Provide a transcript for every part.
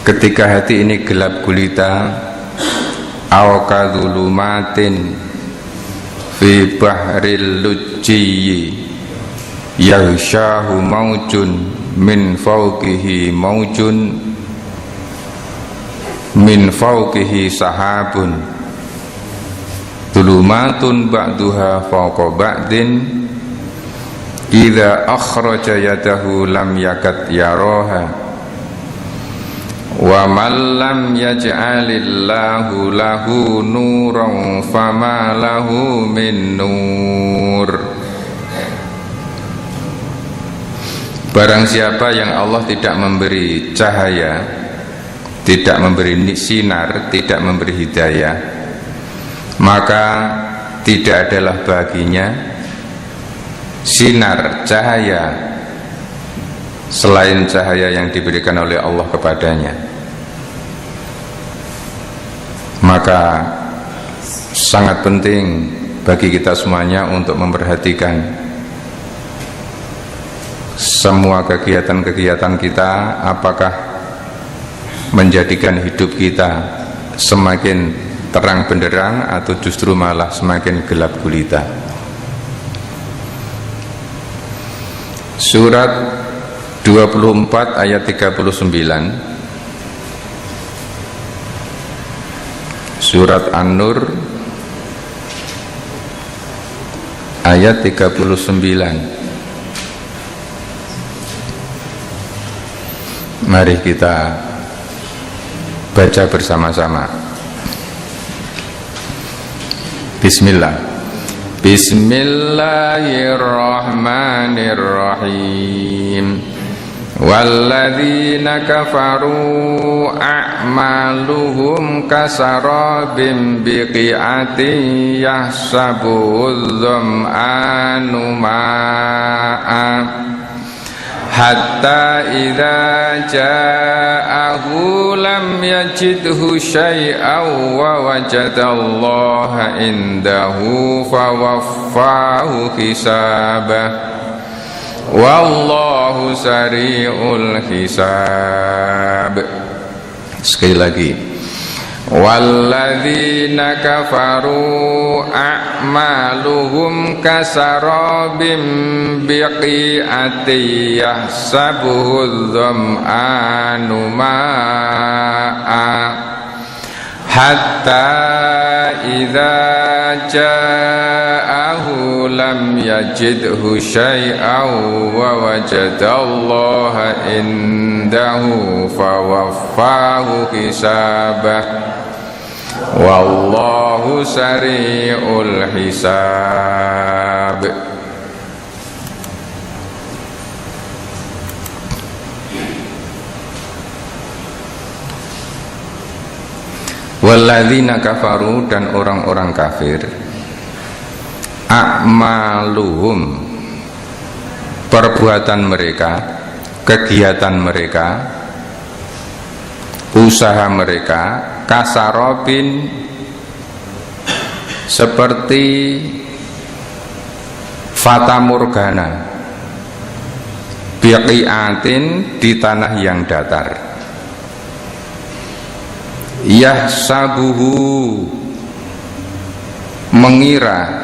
Ketika hati ini gelap gulita, aw kadzulumatin fi bahril lujji yaghshahu maujun min fawqihi maujun min fawqihi sahabun dhulumatun ba'duha fawqa ba'din idza akhraja yadahu lam yakad yaraha wa man lam yaj'alillahu lahu nuran fama lahu min nur. Barang siapa yang Allah tidak memberi cahaya, tidak memberi sinar, tidak memberi hidayah, maka tidak adalah baginya sinar cahaya selain cahaya yang diberikan oleh Allah kepadanya. Maka sangat penting bagi kita semuanya untuk memperhatikan semua kegiatan-kegiatan kita, apakah menjadikan hidup kita semakin terang benderang atau justru malah semakin gelap gulita. Surat 24 ayat 39, Surat An-Nur ayat 39. Mari kita baca bersama-sama. Bismillah. Bismillahirrahmanirrahim. Walladzina kafaru a'maluhum kasarabim biqi'atin yahsabuhu dzam'anu ma'a hatta idza ja'ahu lam yajidhu syai'an wa wajadallaha indahu fawaffahu hisabah wallahu sari'ul hisab. Sekali lagi, walladzina kafaru a'maluhum kasarabim biqi'atin yahsabuhu dzam'anu ma'a hatta idza ja'ahu lam yajidhu syai'an wa wajadallaha indahu fawaffahu hisabah wallahu sari'ul hisab. Walladzina kafaru, dan orang-orang kafir, a'maluhum, perbuatan mereka, kegiatan mereka, usaha mereka, kasarobin, seperti fata morgana, biqi'atin, di tanah yang datar, yahsabuhu, mengira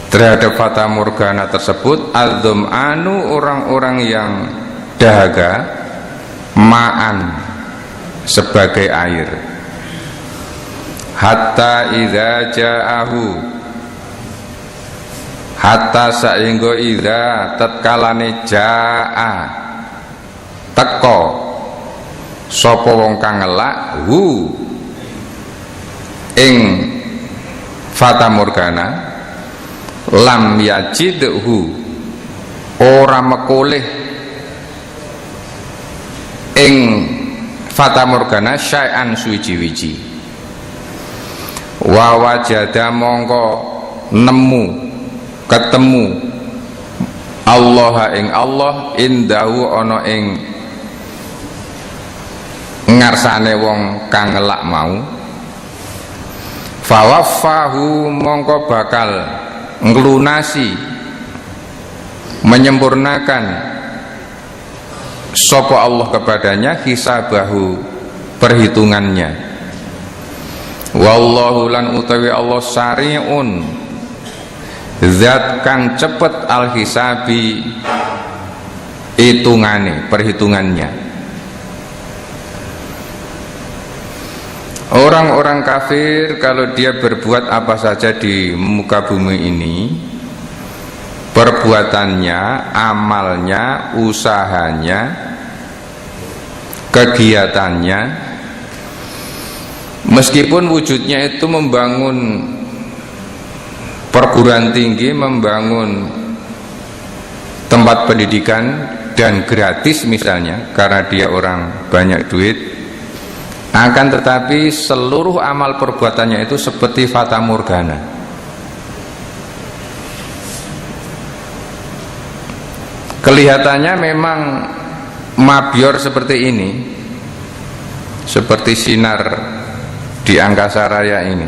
terhadap fata morgana tersebut, adzum'anu, orang-orang yang dahaga, ma'an, sebagai air, hatta idza ja'ahu, hatta saenggo idza tatkalane ja'a, teko sapa wong kang ngelak hu ing fata morgana, lam yajidhu, ora mekoleh ing fata morgana syai'an suwiji-wiji, wa wajada, mongko nemu, ketemu, Allah ing Allah, indahu, ana ing ngarsane wong kang ngelak mau, fawaffahu, mongko bakal ngelunasi, menyempurnakan sapa Allah kepadanya, hisabahu, perhitungannya, wallahu, lan utawi Allah, sari'un, zat kang cepet, al hisabi, hitungane, perhitungannya. Orang-orang kafir kalau dia berbuat apa saja di muka bumi ini, perbuatannya, amalnya, usahanya, kegiatannya, meskipun wujudnya itu membangun perguruan tinggi, membangun tempat pendidikan dan gratis misalnya, karena dia orang banyak duit, akan tetapi seluruh amal perbuatannya itu seperti fata morgana. Kelihatannya memang mabior seperti ini, seperti sinar di angkasa raya ini,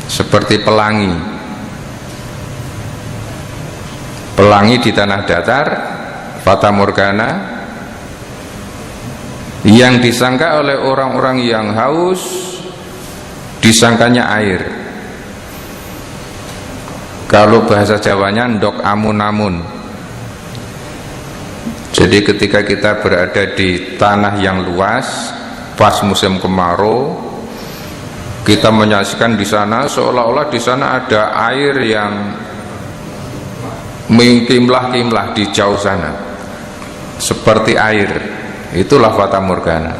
seperti pelangi di tanah datar, fata morgana, yang disangka oleh orang-orang yang haus, disangkanya air. Kalau bahasa Jawanya ndok amun-amun. Jadi ketika kita berada di tanah yang luas pas musim kemarau, kita menyaksikan di sana seolah-olah di sana ada air yang mengkimlah-kimlah di jauh sana, seperti air. Itulah fata morgana.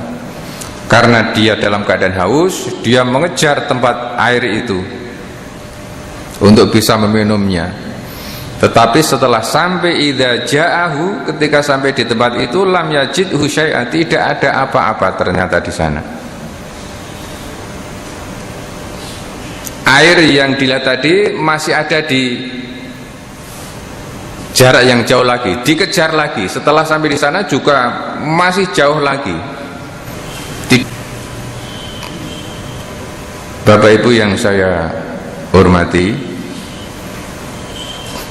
Karena dia dalam keadaan haus, dia mengejar tempat air itu untuk bisa meminumnya. Tetapi setelah sampai idza ja'ahu, ketika sampai di tempat itu, lam yajidhu syai'an, tidak ada apa-apa ternyata di sana. Air yang dilihat tadi masih ada di jarak yang jauh lagi, dikejar lagi. Setelah sampai di sana juga masih jauh lagi. Bapak Ibu yang saya hormati,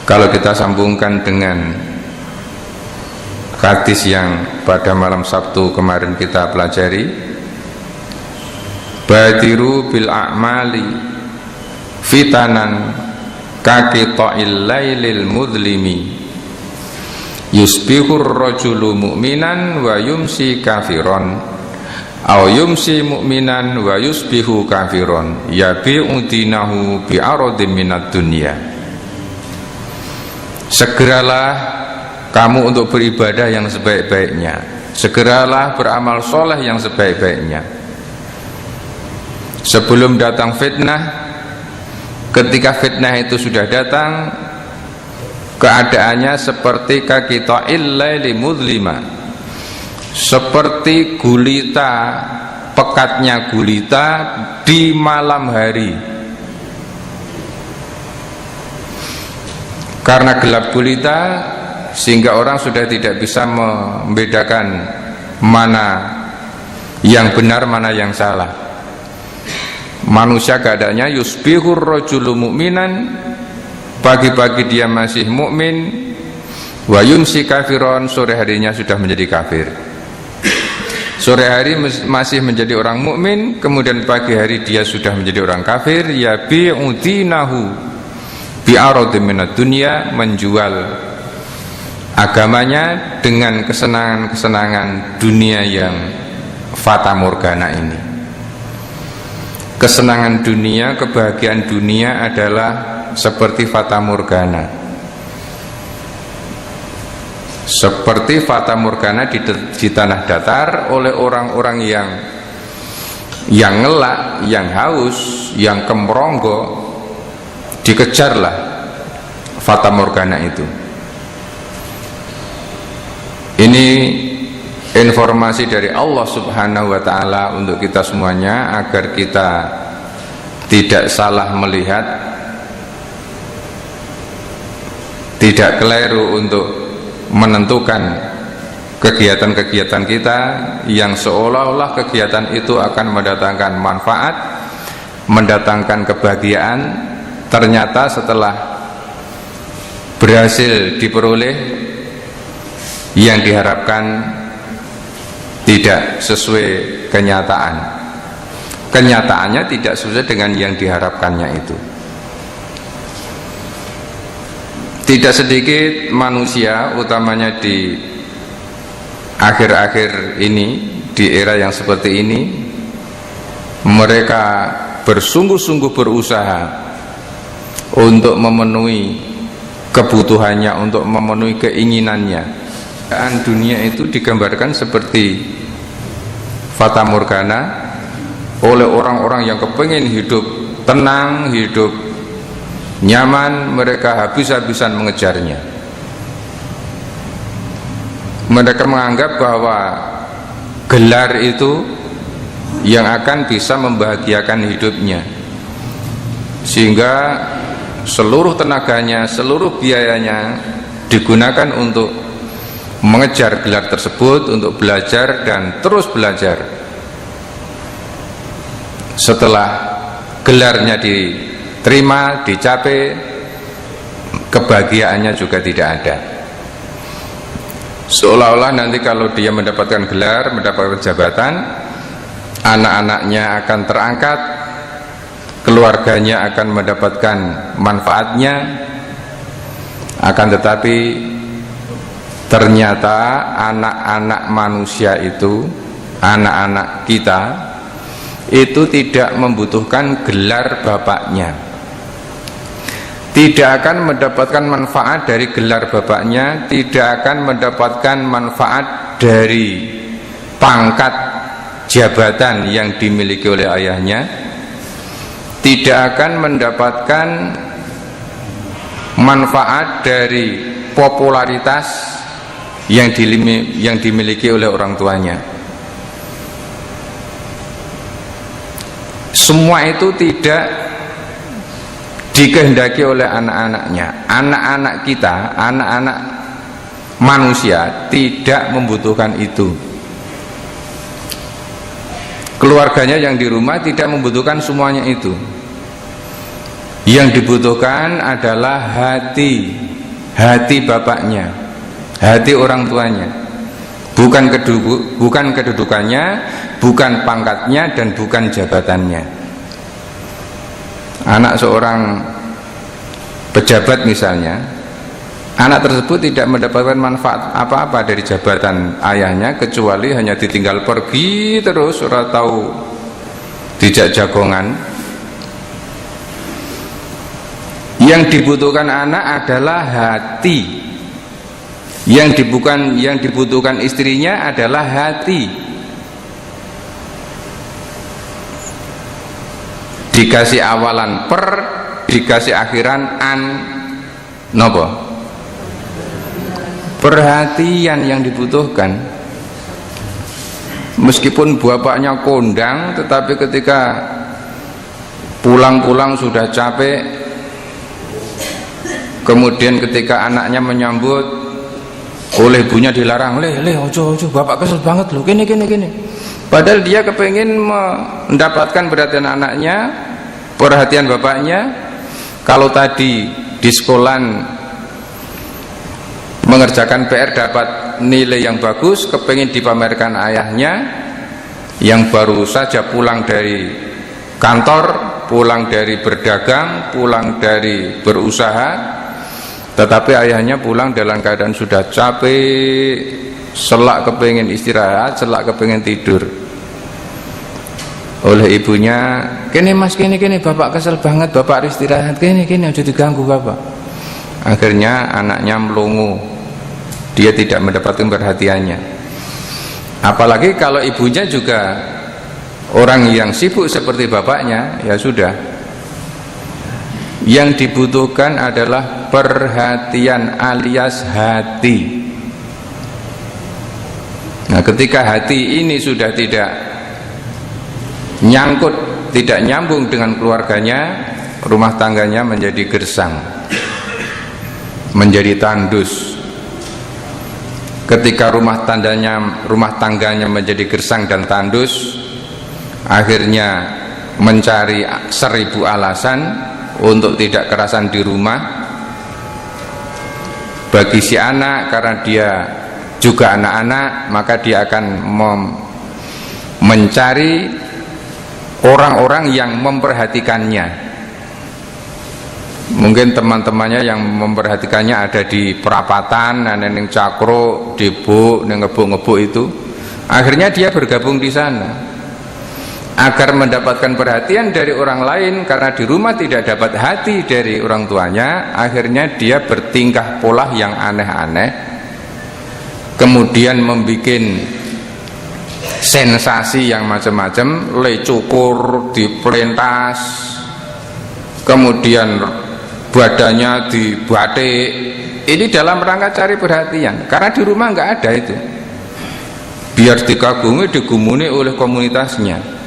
kalau kita sambungkan dengan hadis yang pada malam Sabtu kemarin kita pelajari, badiru bil a'mali fitanan kaqita'il lailil mudlimi, yusbihur rajulu mu'minan wa yumsi kafiron, aw yumsi mu'minan wa yusbihu kafiron, yabi'u dinahu bi'aradin minad dunya. Segeralah kamu untuk beribadah yang sebaik-baiknya, segeralah beramal soleh yang sebaik-baiknya sebelum datang fitnah. Ketika fitnah itu sudah datang, keadaannya seperti kaqita'il laili mudlima, seperti gulita, pekatnya gulita di malam hari. Karena gelap gulita sehingga orang sudah tidak bisa membedakan mana yang benar, mana yang salah. Manusia keadaannya yusbihur rajulu mu'minan, pagi-pagi dia masih mukmin, wa yumsi kafiron, sore harinya sudah menjadi kafir. Sore hari masih menjadi orang mukmin, kemudian pagi hari dia sudah menjadi orang kafir. Ya bi'udinahu bi'aradin minad dunya, menjual agamanya dengan kesenangan-kesenangan dunia yang fata morgana ini. Kesenangan dunia, kebahagiaan dunia adalah seperti fata morgana. Seperti fata morgana di tanah datar oleh orang-orang yang ngelak, yang haus, yang kemronggo, dikejarlah fata morgana itu. Ini informasi dari Allah Subhanahu wa ta'ala untuk kita semuanya, agar kita tidak salah melihat, tidak keliru untuk menentukan kegiatan-kegiatan kita yang seolah-olah kegiatan itu akan mendatangkan manfaat, mendatangkan kebahagiaan. Ternyata setelah berhasil diperoleh, yang diharapkan tidak sesuai kenyataan. Kenyataannya tidak sesuai dengan yang diharapkannya itu. Tidak sedikit manusia, utamanya di akhir-akhir ini, di era yang seperti ini, mereka bersungguh-sungguh berusaha untuk memenuhi kebutuhannya, untuk memenuhi keinginannya. Dunia itu digambarkan seperti fata morgana oleh orang-orang yang kepingin hidup tenang, hidup nyaman. Mereka habis-habisan mengejarnya. Mereka menganggap bahwa gelar itu yang akan bisa membahagiakan hidupnya, sehingga seluruh tenaganya, seluruh biayanya digunakan untuk mengejar gelar tersebut, untuk belajar dan terus belajar. Setelah gelarnya diterima, dicapai, kebahagiaannya juga tidak ada. Seolah-olah nanti kalau dia mendapatkan gelar, mendapatkan jabatan, anak-anaknya akan terangkat, keluarganya akan mendapatkan manfaatnya. Akan tetapi ternyata anak-anak manusia itu, anak-anak kita itu tidak membutuhkan gelar bapaknya, tidak akan mendapatkan manfaat dari gelar bapaknya, tidak akan mendapatkan manfaat dari pangkat jabatan yang dimiliki oleh ayahnya, tidak akan mendapatkan manfaat dari popularitas yang dimiliki oleh orang tuanya. Semua itu tidak dikehendaki oleh anak-anaknya. Anak-anak kita, anak-anak manusia tidak membutuhkan itu. Keluarganya yang di rumah tidak membutuhkan semuanya itu. Yang dibutuhkan adalah hati bapaknya, hati orang tuanya, bukan kedudukannya, bukan pangkatnya, dan bukan jabatannya. Anak seorang pejabat misalnya, anak tersebut tidak mendapatkan manfaat apa-apa dari jabatan ayahnya, kecuali hanya ditinggal pergi terus, ora tahu dijak jagongan. Yang dibutuhkan anak adalah hati. Yang dibutuhkan istrinya adalah hati. Dikasih awalan per, dikasih akhiran an, nopo? Perhatian yang dibutuhkan. Meskipun bapaknya kondang, tetapi ketika pulang-pulang sudah capek, kemudian ketika anaknya menyambut, oleh ibunya dilarang, ojo, bapak kesel banget loh, gini. Padahal dia kepingin mendapatkan perhatian anaknya, perhatian bapaknya. Kalau tadi di sekolah mengerjakan PR dapat nilai yang bagus, kepingin dipamerkan ayahnya yang baru saja pulang dari kantor, pulang dari berdagang, pulang dari berusaha, tetapi ayahnya pulang dalam keadaan sudah capek, selak kepingin istirahat, selak kepingin tidur. Oleh ibunya, kene mas, kene bapak kesel banget, bapak harus istirahat, kene aja diganggu bapak. Akhirnya anaknya melongo, dia tidak mendapatkan perhatiannya. Apalagi kalau ibunya juga orang yang sibuk seperti bapaknya, ya sudah. Yang dibutuhkan adalah perhatian alias hati. Nah, ketika hati ini sudah tidak nyangkut, tidak nyambung dengan keluarganya, rumah tangganya menjadi gersang, menjadi tandus. Ketika rumah tangganya menjadi gersang dan tandus, akhirnya mencari 1000 alasan untuk tidak kerasan di rumah. Bagi si anak, karena dia juga anak-anak, maka dia akan mencari orang-orang yang memperhatikannya. Mungkin teman-temannya yang memperhatikannya ada di perapatan, neng cakro, debuk, neng ngebuk-ngebuk itu. Akhirnya dia bergabung di sana agar mendapatkan perhatian dari orang lain, karena di rumah tidak dapat hati dari orang tuanya. Akhirnya dia bertingkah pola yang aneh-aneh, kemudian membuat sensasi yang macam-macam, cukur, dipelintas, kemudian badannya dibatik. Ini dalam rangka cari perhatian, karena di rumah nggak ada itu. Biar dikagumi, digumuni oleh komunitasnya.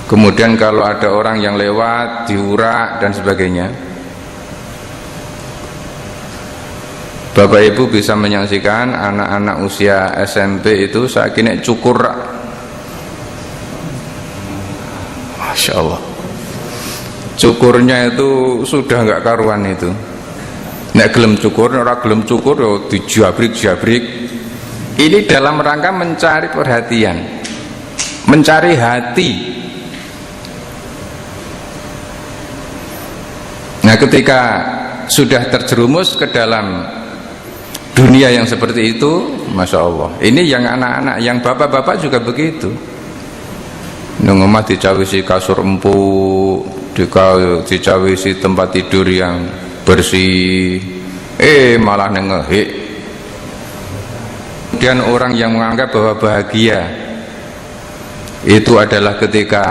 Kemudian kalau ada orang yang lewat, diurak dan sebagainya. Bapak Ibu bisa menyaksikan anak-anak usia SMP itu saat ini cukur, Masya Allah, cukurnya itu sudah nggak karuan itu. Nek gelem cukur, orang gelem cukur, dijabrik. Ini dalam rangka mencari perhatian, mencari hati. Nah, ketika sudah terjerumus ke dalam dunia yang seperti itu, Masya Allah, ini yang anak-anak, yang bapak-bapak juga begitu. Nang omah dicawisi kasur empuk, dicawisi tempat tidur yang bersih, malah ngehik. Kemudian orang yang menganggap bahwa bahagia itu adalah ketika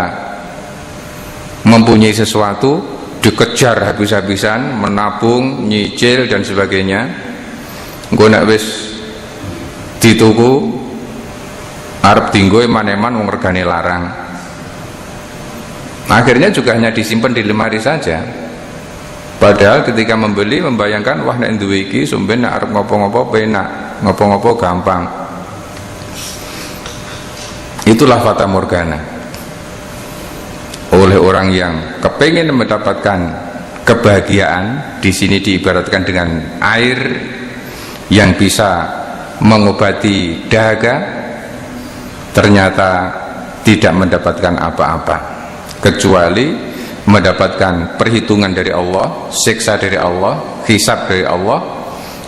mempunyai sesuatu, dikejar habis-habisan, menabung, nyicil dan sebagainya. Engko nek wis dituku arep dinggo eman-eman wong regane larang. Akhirnya juga hanya disimpan di lemari saja. Padahal ketika membeli membayangkan, wah nek duwe iki sumben nek arep ngopo-ngopo penak, ngopo-ngopo gampang. Itulah fata morgana. Oleh orang yang kepingin mendapatkan kebahagiaan, di sini diibaratkan dengan air yang bisa mengobati dahaga, ternyata tidak mendapatkan apa-apa kecuali mendapatkan perhitungan dari Allah, siksa dari Allah, hisab dari Allah,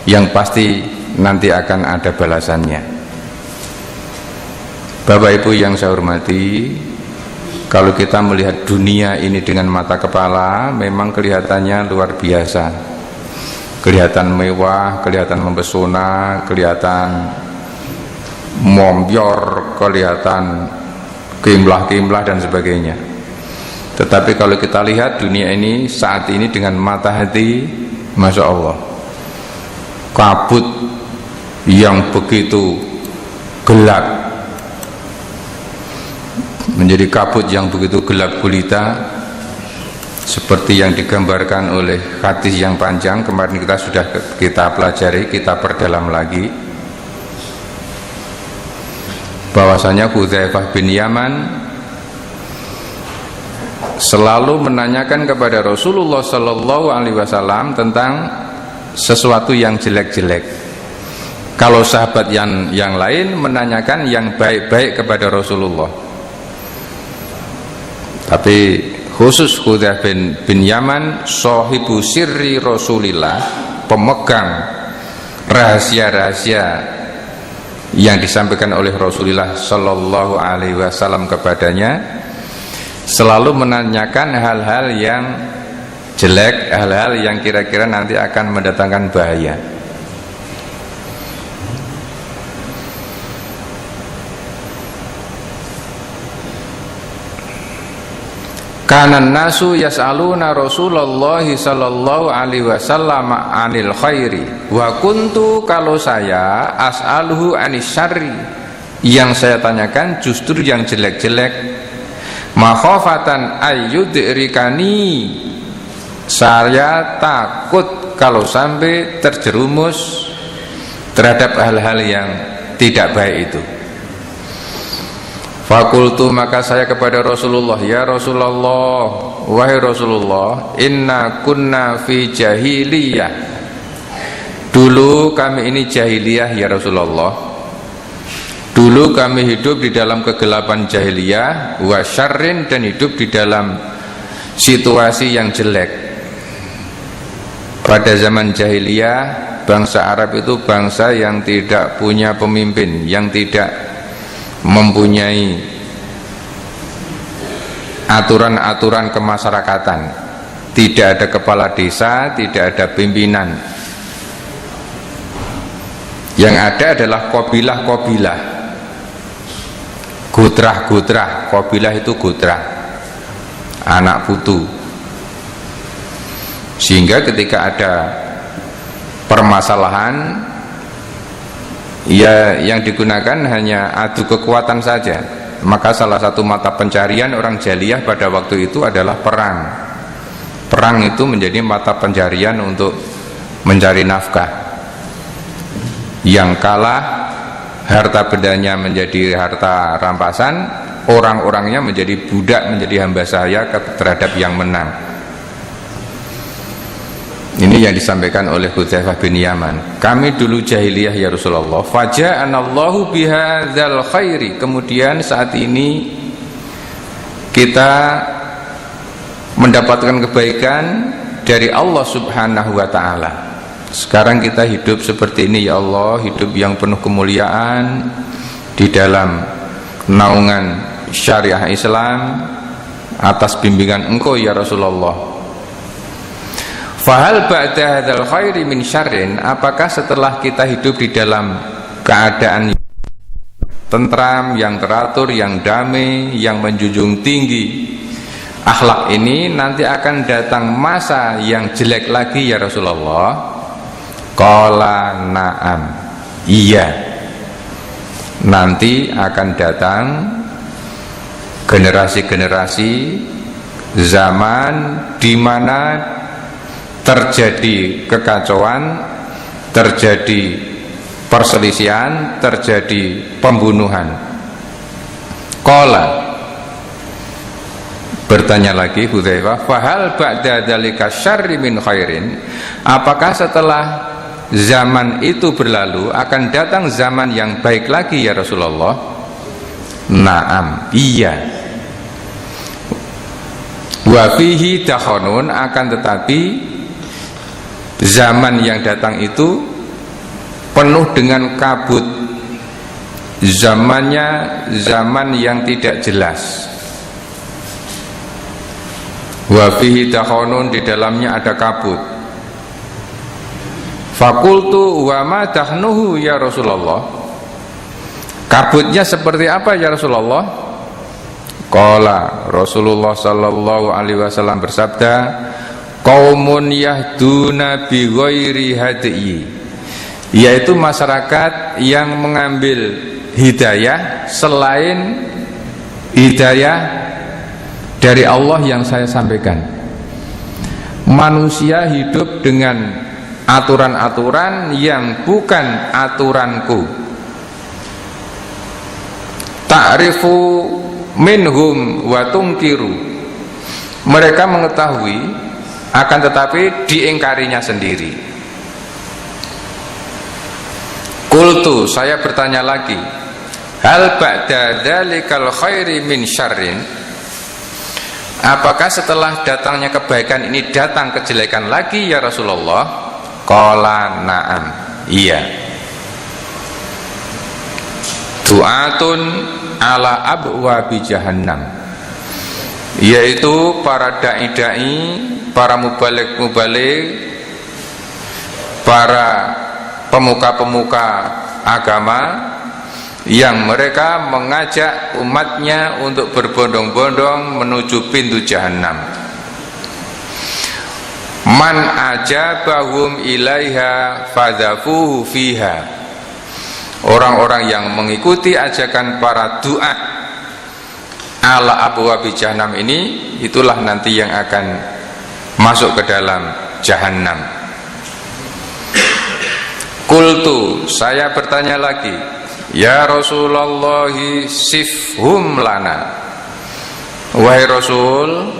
yang pasti nanti akan ada balasannya. Bapak Ibu yang saya hormati, kalau kita melihat dunia ini dengan mata kepala, memang kelihatannya luar biasa. Kelihatan mewah, kelihatan mempesona, kelihatan mombior, kelihatan kimlah-kimlah dan sebagainya. Tetapi kalau kita lihat dunia ini saat ini dengan mata hati, Masya Allah, kabut yang begitu gelap, menjadi kabut yang begitu gelap gulita seperti yang digambarkan oleh hadis yang panjang kemarin sudah kita pelajari, kita perdalam lagi, bahwasanya Hudzaifah bin Yaman selalu menanyakan kepada Rasulullah sallallahu alaihi wasallam tentang sesuatu yang jelek-jelek. Kalau sahabat yang lain menanyakan yang baik-baik kepada Rasulullah, tapi khusus Hudzaifah bin Yaman, sahibu sirri Rasulillah, pemegang rahasia-rahasia yang disampaikan oleh Rasulullah sallallahu alaihi wasallam kepadanya, selalu menanyakan hal-hal yang jelek, hal-hal yang kira-kira nanti akan mendatangkan bahaya. Kanan nasu yas'aluna Rasulullah sallallahu alaihi wasallam anil khairi wa kuntu, kalau saya as'aluhu anis syarri, yang saya tanyakan justru yang jelek-jelek. Makhofatan ayyudrikani, saya takut kalau sampai terjerumus terhadap hal-hal yang tidak baik itu. Fakultu, maka saya kepada Rasulullah, ya Rasulullah, wahai Rasulullah, inna kunna fi jahiliyah, dulu kami ini jahiliyah ya Rasulullah, dulu kami hidup di dalam kegelapan jahiliyah, wa syarrin, dan hidup di dalam situasi yang jelek. Pada zaman jahiliyah, bangsa Arab itu bangsa yang tidak punya pemimpin, yang tidak mempunyai aturan-aturan kemasyarakatan, tidak ada kepala desa, tidak ada pimpinan. Yang ada adalah qabilah-qabilah, gutrah-gutrah. Qabilah itu gutrah, anak putu. Sehingga ketika ada permasalahan, ya yang digunakan hanya adu kekuatan saja. Maka salah satu mata pencarian orang jahiliyah pada waktu itu adalah perang. Perang itu menjadi mata pencarian untuk mencari nafkah. Yang kalah, harta bendanya menjadi harta rampasan, orang-orangnya menjadi budak, menjadi hamba sahaya terhadap yang menang. Ini yang disampaikan oleh Hudzaifah bin Yaman. Kami dulu jahiliyah ya Rasulullah, faja'anallahu bihadzal khairi, kemudian saat ini kita mendapatkan kebaikan dari Allah subhanahu wa ta'ala. Sekarang kita hidup seperti ini ya Allah, hidup yang penuh kemuliaan di dalam naungan syariah Islam atas bimbingan Engkau ya Rasulullah. Fahal ba'da hadzal khairi min syarrin, apakah setelah kita hidup di dalam keadaan tentram, yang teratur, yang damai, yang menjunjung tinggi akhlak ini, nanti akan datang masa yang jelek lagi ya Rasulullah? Qala na'am, iya, nanti akan datang generasi-generasi zaman di mana terjadi kekacauan, terjadi perselisihan, terjadi pembunuhan. Qala, bertanya lagi Hudzaifah, fahal ba'da dzalika syarri min khairin, apakah setelah zaman itu berlalu akan datang zaman yang baik lagi ya Rasulullah? Naam, iya. Wa fihi dakhonun, akan tetapi zaman yang datang itu penuh dengan kabut, zamannya zaman yang tidak jelas. Wa fihi dakhonun, di dalamnya ada kabut. Fakultu wa ma dakhnuhu ya Rasulullah, kabutnya seperti apa ya Rasulullah? Qala, Rasulullah sallallahu alaihi wasallam bersabda, qaumun yahduna bi ghairi hadi, yaitu masyarakat yang mengambil hidayah selain hidayah dari Allah yang saya sampaikan. Manusia hidup dengan aturan-aturan yang bukan aturanku. Ta'rifu minhum wa tungkiru. Mereka mengetahui, akan tetapi diingkarinya sendiri. Qultu, saya bertanya lagi, hal ba'da dzalikal khairi min syarrin? Apakah setelah datangnya kebaikan ini datang kejelekan lagi ya Rasulullah? Qala na'am, iya. Du'atun ala abwabi jahannam, yaitu para da'i-da'i, para mubalik-mubalik, para pemuka-pemuka agama yang mereka mengajak umatnya untuk berbondong-bondong menuju pintu jahanam. Man ajabahum ilaiha fadhafuhu fiha. Orang-orang yang mengikuti ajakan para du'a ala abwabi jahannam ini, itulah nanti yang akan masuk ke dalam jahanam. Qultu, saya bertanya lagi, ya Rasulullah sifhum lana. Wahai Rasul,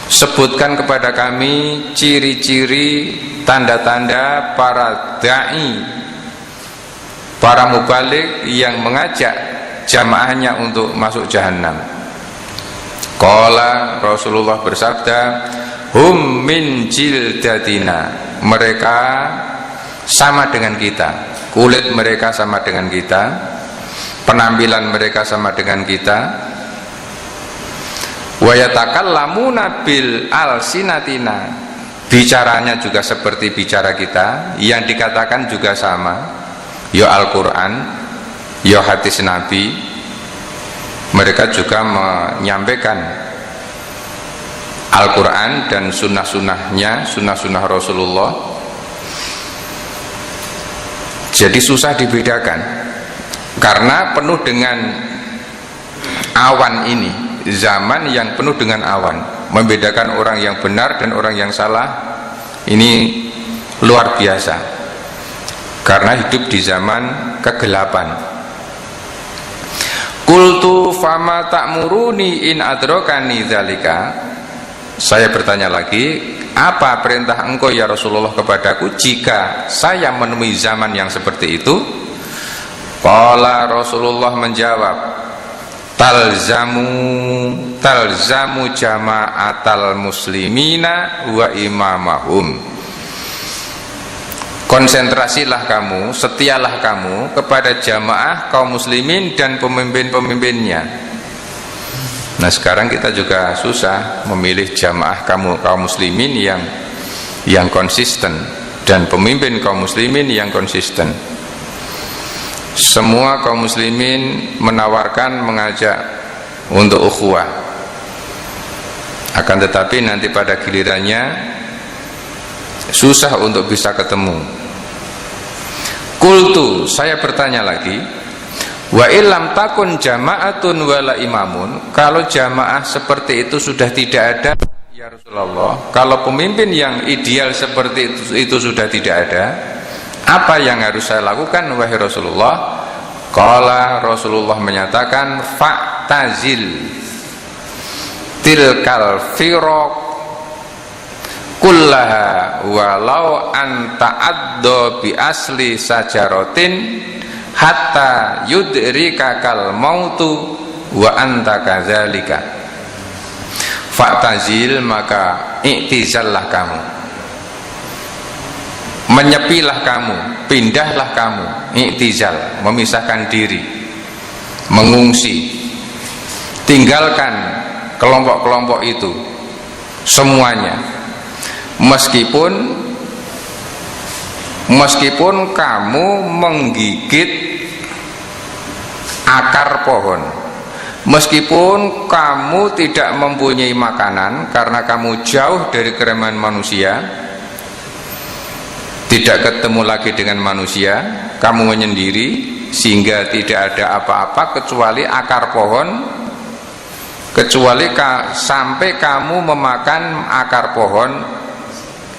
sebutkan kepada kami ciri-ciri, tanda-tanda para da'i, para mubalik yang mengajak jamaahnya untuk masuk jahanam. Qala, Rasulullah bersabda, hum min jildatina. Mereka sama dengan kita, kulit mereka sama dengan kita, penampilan mereka sama dengan kita. Wa yatakallamuna bil alsinatina. Bicaranya juga seperti bicara kita, yang dikatakan juga sama, ya Al-Quran, ya hadis Nabi. Mereka juga menyampaikan Al-Quran dan sunnah-sunnahnya, sunnah-sunnah Rasulullah. Jadi susah dibedakan, karena penuh dengan awan ini, zaman yang penuh dengan awan. Membedakan orang yang benar dan orang yang salah ini luar biasa, karena hidup di zaman kegelapan. Qultu fama ta'muruni in adrokani dzalika. Saya bertanya lagi, apa perintah engkau ya Rasulullah kepadaku jika saya menemui zaman yang seperti itu? Qala, Rasulullah menjawab, talzamu jama'atal muslimina wa imamahum. Konsentrasilah kamu, setialah kamu kepada jamaah kaum muslimin dan pemimpin-pemimpinnya. Nah, sekarang kita juga susah memilih jamaah kaum muslimin yang konsisten dan pemimpin kaum muslimin yang konsisten. Semua kaum muslimin menawarkan, mengajak untuk ukhuwah, akan tetapi nanti pada gilirannya susah untuk bisa ketemu. Qultu, saya bertanya lagi, wa illam takun jama'atun wala imamun. Kalau jamaah seperti itu sudah tidak ada ya Rasulullah, kalau pemimpin yang ideal seperti itu sudah tidak ada, apa yang harus saya lakukan wahai Rasulullah? Qala, Rasulullah menyatakan, fa'tazil tilkal firaq kullaha walau anta addo bi asli sajaratin hatta yudrikakal mautu wa anta kadzalika. Fa'tazil, maka i'tizallah kamu, menyepilah kamu, pindahlah kamu, i'tizal, memisahkan diri, mengungsi, tinggalkan kelompok-kelompok itu semuanya, meskipun kamu menggigit akar pohon, meskipun kamu tidak mempunyai makanan karena kamu jauh dari keramahan manusia, tidak ketemu lagi dengan manusia, kamu menyendiri sehingga tidak ada apa-apa kecuali akar pohon kecuali sampai kamu memakan akar pohon,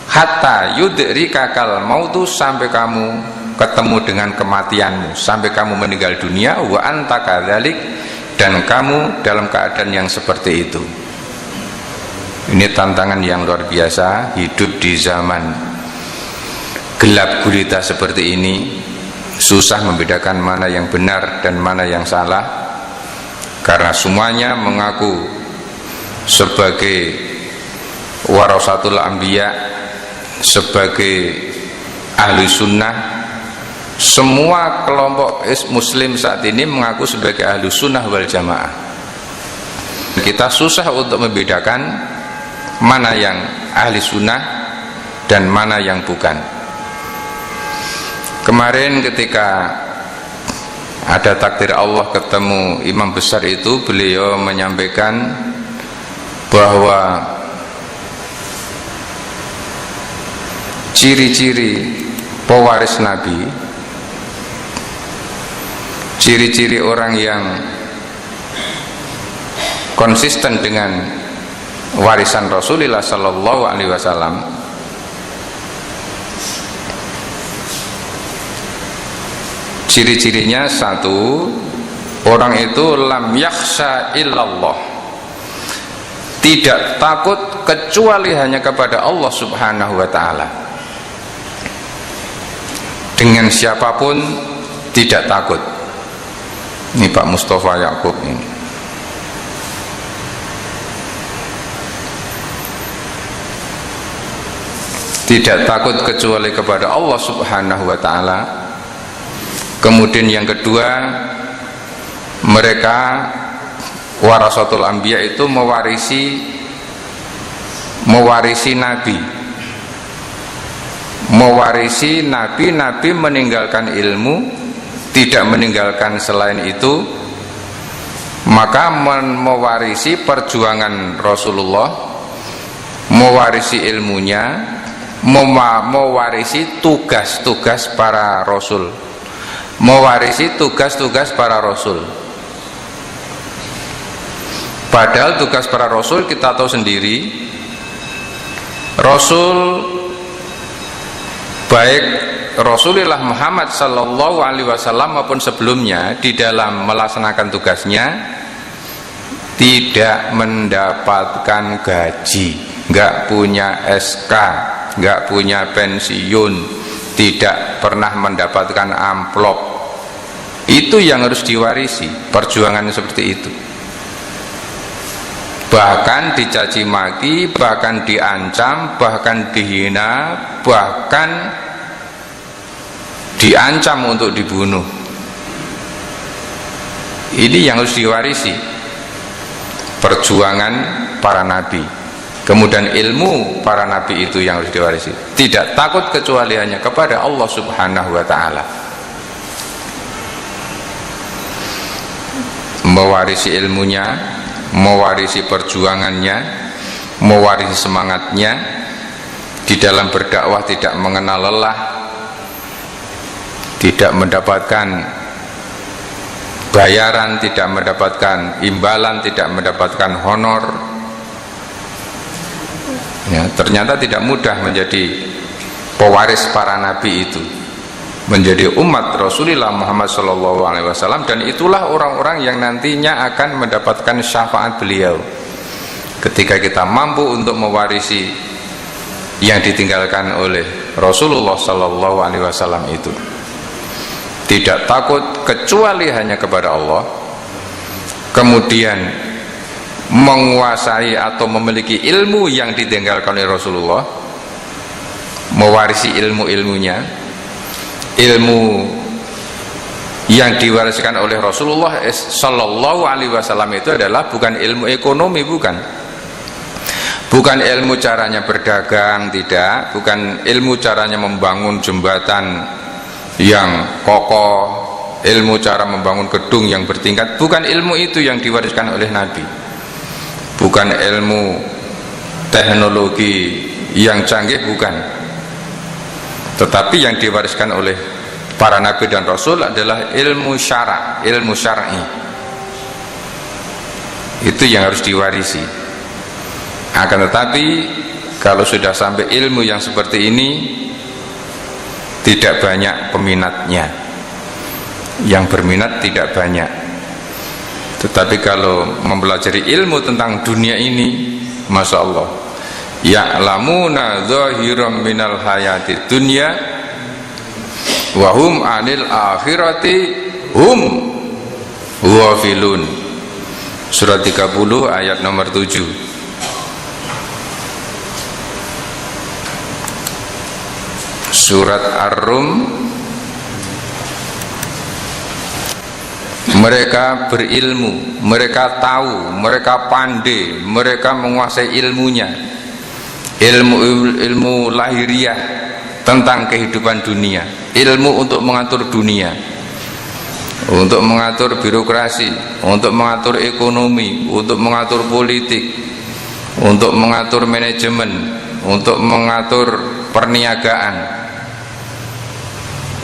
hatta yudrikakal mautu, sampai kamu ketemu dengan kematianmu, sampai kamu meninggal dunia, wa anta kadzalik, dan kamu dalam keadaan yang seperti itu. Ini tantangan yang luar biasa. Hidup di zaman gelap gulita seperti ini, susah membedakan mana yang benar dan mana yang salah, karena semuanya mengaku sebagai warasatul anbiya, sebagai ahli sunnah. Semua kelompok muslim saat ini mengaku sebagai ahli sunnah wal jamaah. Kita susah untuk membedakan mana yang ahli sunnah dan mana yang bukan. Kemarin ketika ada takdir Allah ketemu imam besar itu, beliau menyampaikan bahwa ciri-ciri pewaris Nabi, ciri-ciri orang yang konsisten dengan warisan Rasulullah Sallallahu Alaihi Wasallam, ciri-cirinya satu, orang itu lam yakhsha illallah, tidak takut kecuali hanya kepada Allah Subhanahu wa Ta'ala. Dengan siapapun tidak takut. Ini Pak Mustafa Yakub ini. Tidak takut kecuali kepada Allah Subhanahu wa Ta'ala. Kemudian yang kedua, mereka warasatul anbiya itu mewarisi nabi. Mewarisi nabi, nabi meninggalkan ilmu, tidak meninggalkan selain itu, maka mewarisi perjuangan Rasulullah, mewarisi ilmunya, mewarisi tugas-tugas para rasul, mewarisi tugas-tugas para rasul. Padahal tugas para rasul kita tahu sendiri, Rasul baik Rasulullah Muhammad Sallallahu Alaihi Wasallam maupun sebelumnya di dalam melaksanakan tugasnya tidak mendapatkan gaji, nggak punya SK, nggak punya pensiun, tidak pernah mendapatkan amplop. Itu yang harus diwarisi, perjuangan seperti itu. Bahkan dicaci maki, bahkan diancam, bahkan dihina, bahkan diancam untuk dibunuh. Ini yang harus diwarisi, perjuangan para nabi. Kemudian ilmu para nabi itu yang harus diwarisi. Tidak takut kecuali hanya kepada Allah Subhanahu wa Ta'ala. Mewarisi ilmunya, mewarisi perjuangannya, mewarisi semangatnya, di dalam berdakwah tidak mengenal lelah, tidak mendapatkan bayaran, tidak mendapatkan imbalan, tidak mendapatkan honor. Ya, ternyata tidak mudah menjadi pewaris para nabi itu, menjadi umat Rasulullah Muhammad SAW, dan itulah orang-orang yang nantinya akan mendapatkan syafaat beliau ketika kita mampu untuk mewarisi yang ditinggalkan oleh Rasulullah SAW itu. Tidak takut kecuali hanya kepada Allah, kemudian menguasai atau memiliki ilmu yang ditinggalkan oleh Rasulullah, mewarisi ilmu-ilmunya. Ilmu yang diwariskan oleh Rasulullah Sallallahu Alaihi Wasallam itu adalah bukan ilmu ekonomi, bukan ilmu caranya berdagang, tidak, bukan ilmu caranya membangun jembatan yang kokoh, ilmu cara membangun gedung yang bertingkat, bukan ilmu itu yang diwariskan oleh Nabi, bukan ilmu teknologi yang canggih, bukan. Tetapi yang diwariskan oleh para nabi dan rasul adalah ilmu syara', ilmu syar'i. Itu yang harus diwarisi. Akan tetapi kalau sudah sampai ilmu yang seperti ini, tidak banyak peminatnya. Yang berminat tidak banyak. Tetapi kalau mempelajari ilmu tentang dunia ini, Masya Allah, ya'lamuna zahiran minal hayati dunya wa hum anil akhirati hum ghafilun. Surat 30 ayat nomor 7. Surat Ar-Rum. Mereka berilmu, mereka tahu, mereka pandai, mereka menguasai ilmunya, ilmu lahiriah tentang kehidupan dunia, ilmu untuk mengatur dunia, untuk mengatur birokrasi, untuk mengatur ekonomi, untuk mengatur politik, untuk mengatur manajemen, untuk mengatur perniagaan,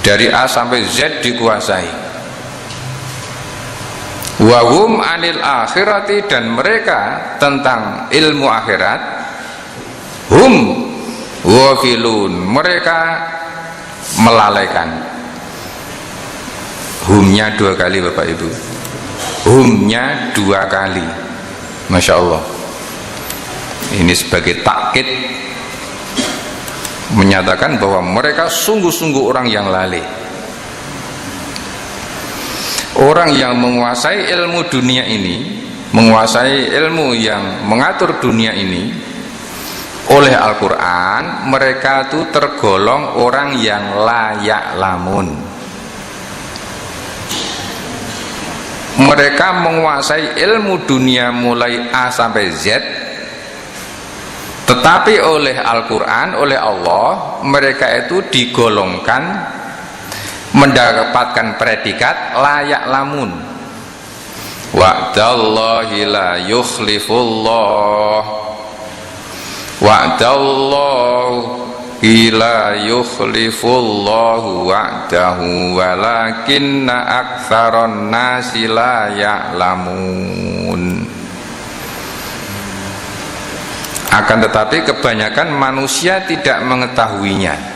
dari A sampai Z dikuasai. Wahum anil akhirati, dan mereka tentang ilmu akhirat hum ghafilun, mereka melalaikan. Humnya 2 kali Bapak Ibu, humnya 2 kali. Masya Allah, ini sebagai takkid menyatakan bahwa mereka sungguh-sungguh orang yang lalai. Orang yang menguasai ilmu dunia ini, menguasai ilmu yang mengatur dunia ini oleh Al-Quran, mereka itu tergolong orang yang layak lamun. Mereka menguasai ilmu dunia mulai A sampai Z, tetapi oleh Al-Quran, oleh Allah, mereka itu digolongkan, mendapatkan predikat layak lamun. Wa'dallahi la yukhlifullah, wa'dallahi la yukhlifullahu wa'dahu walakinna aktsaron nasi la ya'lamun. Akan tetapi kebanyakan manusia tidak mengetahuinya.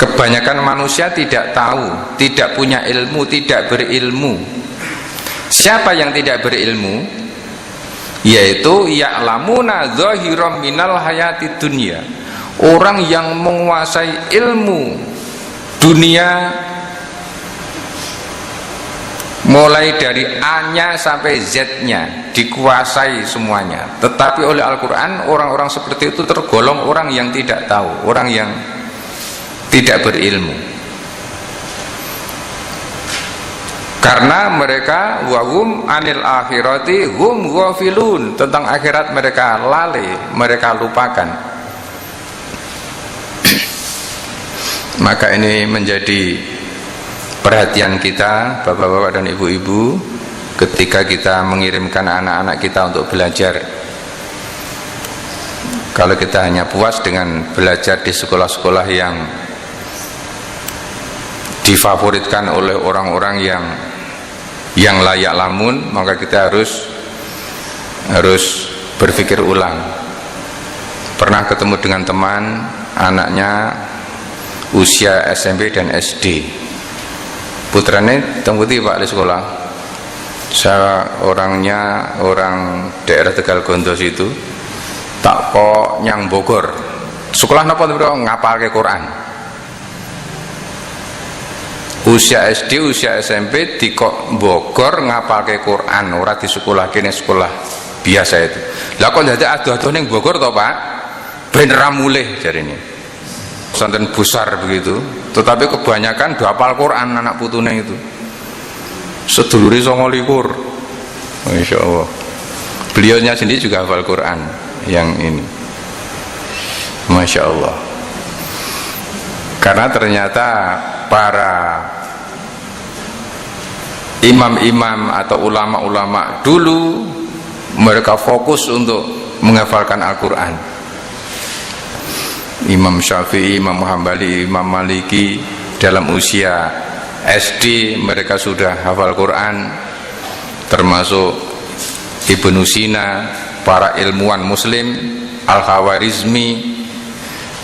Kebanyakan manusia tidak tahu, tidak punya ilmu, tidak berilmu. Siapa yang tidak berilmu? Yaitu ya'lamuna zahiran minal hayati dunya, orang yang menguasai ilmu dunia mulai dari A-nya sampai Z-nya, dikuasai semuanya. Tetapi oleh Al-Quran, orang-orang seperti itu tergolong orang yang tidak tahu, orang yang tidak berilmu, karena mereka wahum anil akhirati hum ghafilun, tentang akhirat mereka lalai, mereka lupakan. Maka ini menjadi perhatian kita, bapak-bapak dan ibu-ibu, ketika kita mengirimkan anak-anak kita untuk belajar. Kalau kita hanya puas dengan belajar di sekolah-sekolah yang difavoritkan oleh orang-orang yang layak lamun, maka kita harus berpikir ulang. Pernah ketemu dengan teman, anaknya usia SMP dan SD, putranya tengkuti Pak di sekolah. Saya orangnya orang daerah Tegal Gondos itu, tak kok nyang Bogor, sekolah napa bro, ngapal ke Quran. Usia SD, usia SMP di kok Bogor ngapal ke Quran, ora di sekolah kene, sekolah biasa itu. Lah kok dadi adu-adu ning Bogor to Pak, ben ra mulih jarine. Pesantren besar begitu, tetapi kebanyakan do hafal Quran anak putune itu. Sedulure 29. Masyaallah. Beliaunya sendiri juga hafal Quran yang ini. Masya Allah. Karena ternyata para imam-imam atau ulama-ulama dulu, mereka fokus untuk menghafalkan Al-Quran. Imam Syafi'i, Imam Hambali, Imam Maliki dalam usia SD mereka sudah hafal Quran, termasuk Ibnu Sina, para ilmuwan muslim, Al-Khawarizmi.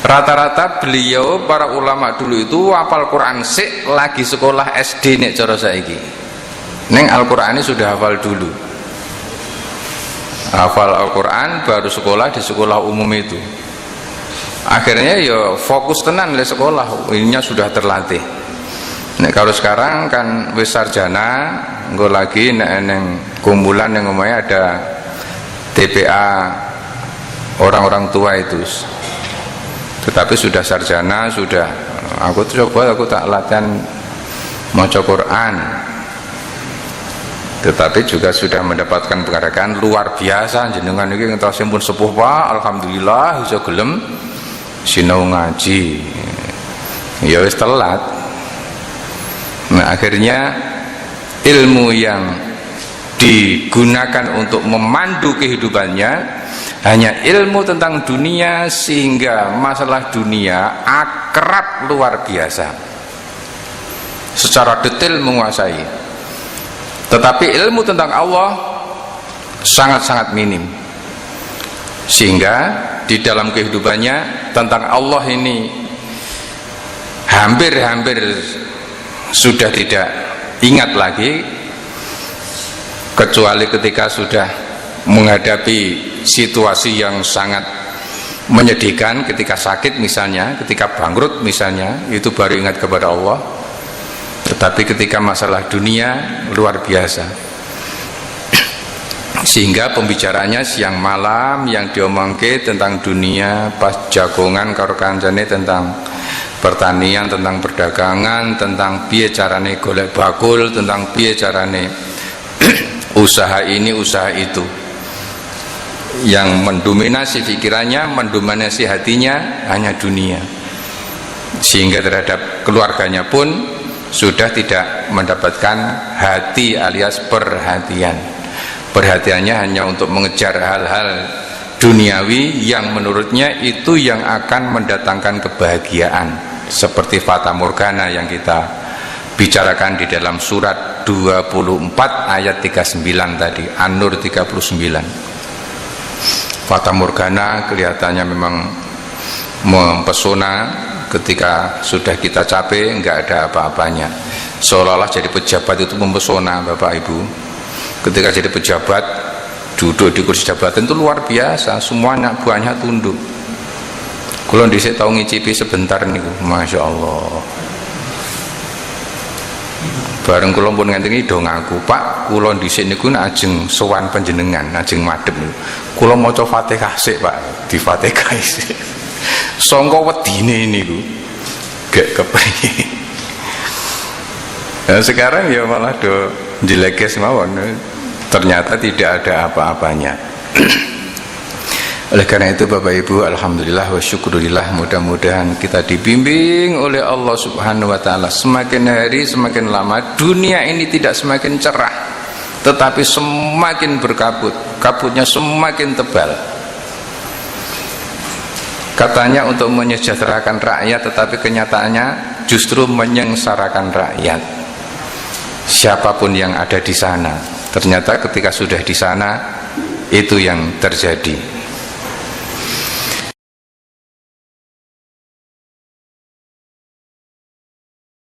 Rata-rata beliau para ulama dulu itu hafal Quran sik lagi sekolah SD nek cara saiki. Neng Al-Qur'an ini sudah hafal dulu. Hafal Al-Qur'an baru sekolah di sekolah umum itu. Akhirnya ya fokus tenan le sekolah, ininya sudah terlatih. Nek kalau sekarang kan wis sarjana, engko lagi nek neng kumpulan yang ngomongnya ada TPA orang-orang tua itu. Tetapi sudah sarjana, sudah aku tak latihan maca Quran, tetapi juga sudah mendapatkan penghargaan luar biasa. Jenengan iki ngentosi pun sepuh Pak, alhamdulillah iso gelem sinau ngaji. Ya wis telat. Nah, akhirnya ilmu yang digunakan untuk memandu kehidupannya hanya ilmu tentang dunia, sehingga masalah dunia akrab luar biasa, secara detail menguasai. Tetapi ilmu tentang Allah sangat-sangat minim, sehingga di dalam kehidupannya tentang Allah ini hampir-hampir sudah tidak ingat lagi, kecuali ketika sudah menghadapi situasi yang sangat menyedihkan, ketika sakit misalnya, ketika bangkrut misalnya, itu baru ingat kepada Allah. Tetapi ketika masalah dunia luar biasa, sehingga pembicaranya siang malam yang diomongke tentang dunia, pas jagongan karo kancane tentang pertanian, tentang perdagangan, tentang piye carane golek bakul, tentang piye carane usaha ini usaha itu. Yang mendominasi pikirannya, mendominasi hatinya hanya dunia, sehingga terhadap keluarganya pun sudah tidak mendapatkan hati alias perhatian. Perhatiannya hanya untuk mengejar hal-hal duniawi yang menurutnya itu yang akan mendatangkan kebahagiaan, seperti fata morgana yang kita bicarakan di dalam surat 24 ayat 39 tadi, An-Nur 39. Fata morgana kelihatannya memang mempesona, ketika sudah kita capek nggak ada apa-apanya, seolah-olah jadi pejabat itu mempesona. Bapak Ibu, ketika jadi pejabat duduk di kursi jabatan itu luar biasa, semuanya buahnya tunduk. Kalau dhisik tau ngicipi sebentar niku, Masya Allah. Bareng kula pun ngenten iki do ngaku, Pak, kula dhisik niku ajeng sowan panjenengan, ajeng madhep niku. Kula maca Fatihah sik, Pak, di Fatihah sik. Sangka wedine niku gek kepriye. Nah, sekarang ya malah do jeleke mawon. Ternyata tidak ada apa-apanya. Oleh karena itu Bapak Ibu, alhamdulillah wa syukurillah, mudah-mudahan kita dibimbing oleh Allah Subhanahu wa taala. Semakin hari semakin lama dunia ini tidak semakin cerah, tetapi semakin berkabut, kabutnya semakin tebal. Katanya untuk menyejahterakan rakyat, tetapi kenyataannya justru menyengsarakan rakyat. Siapapun yang ada di sana, ternyata ketika sudah di sana itu yang terjadi.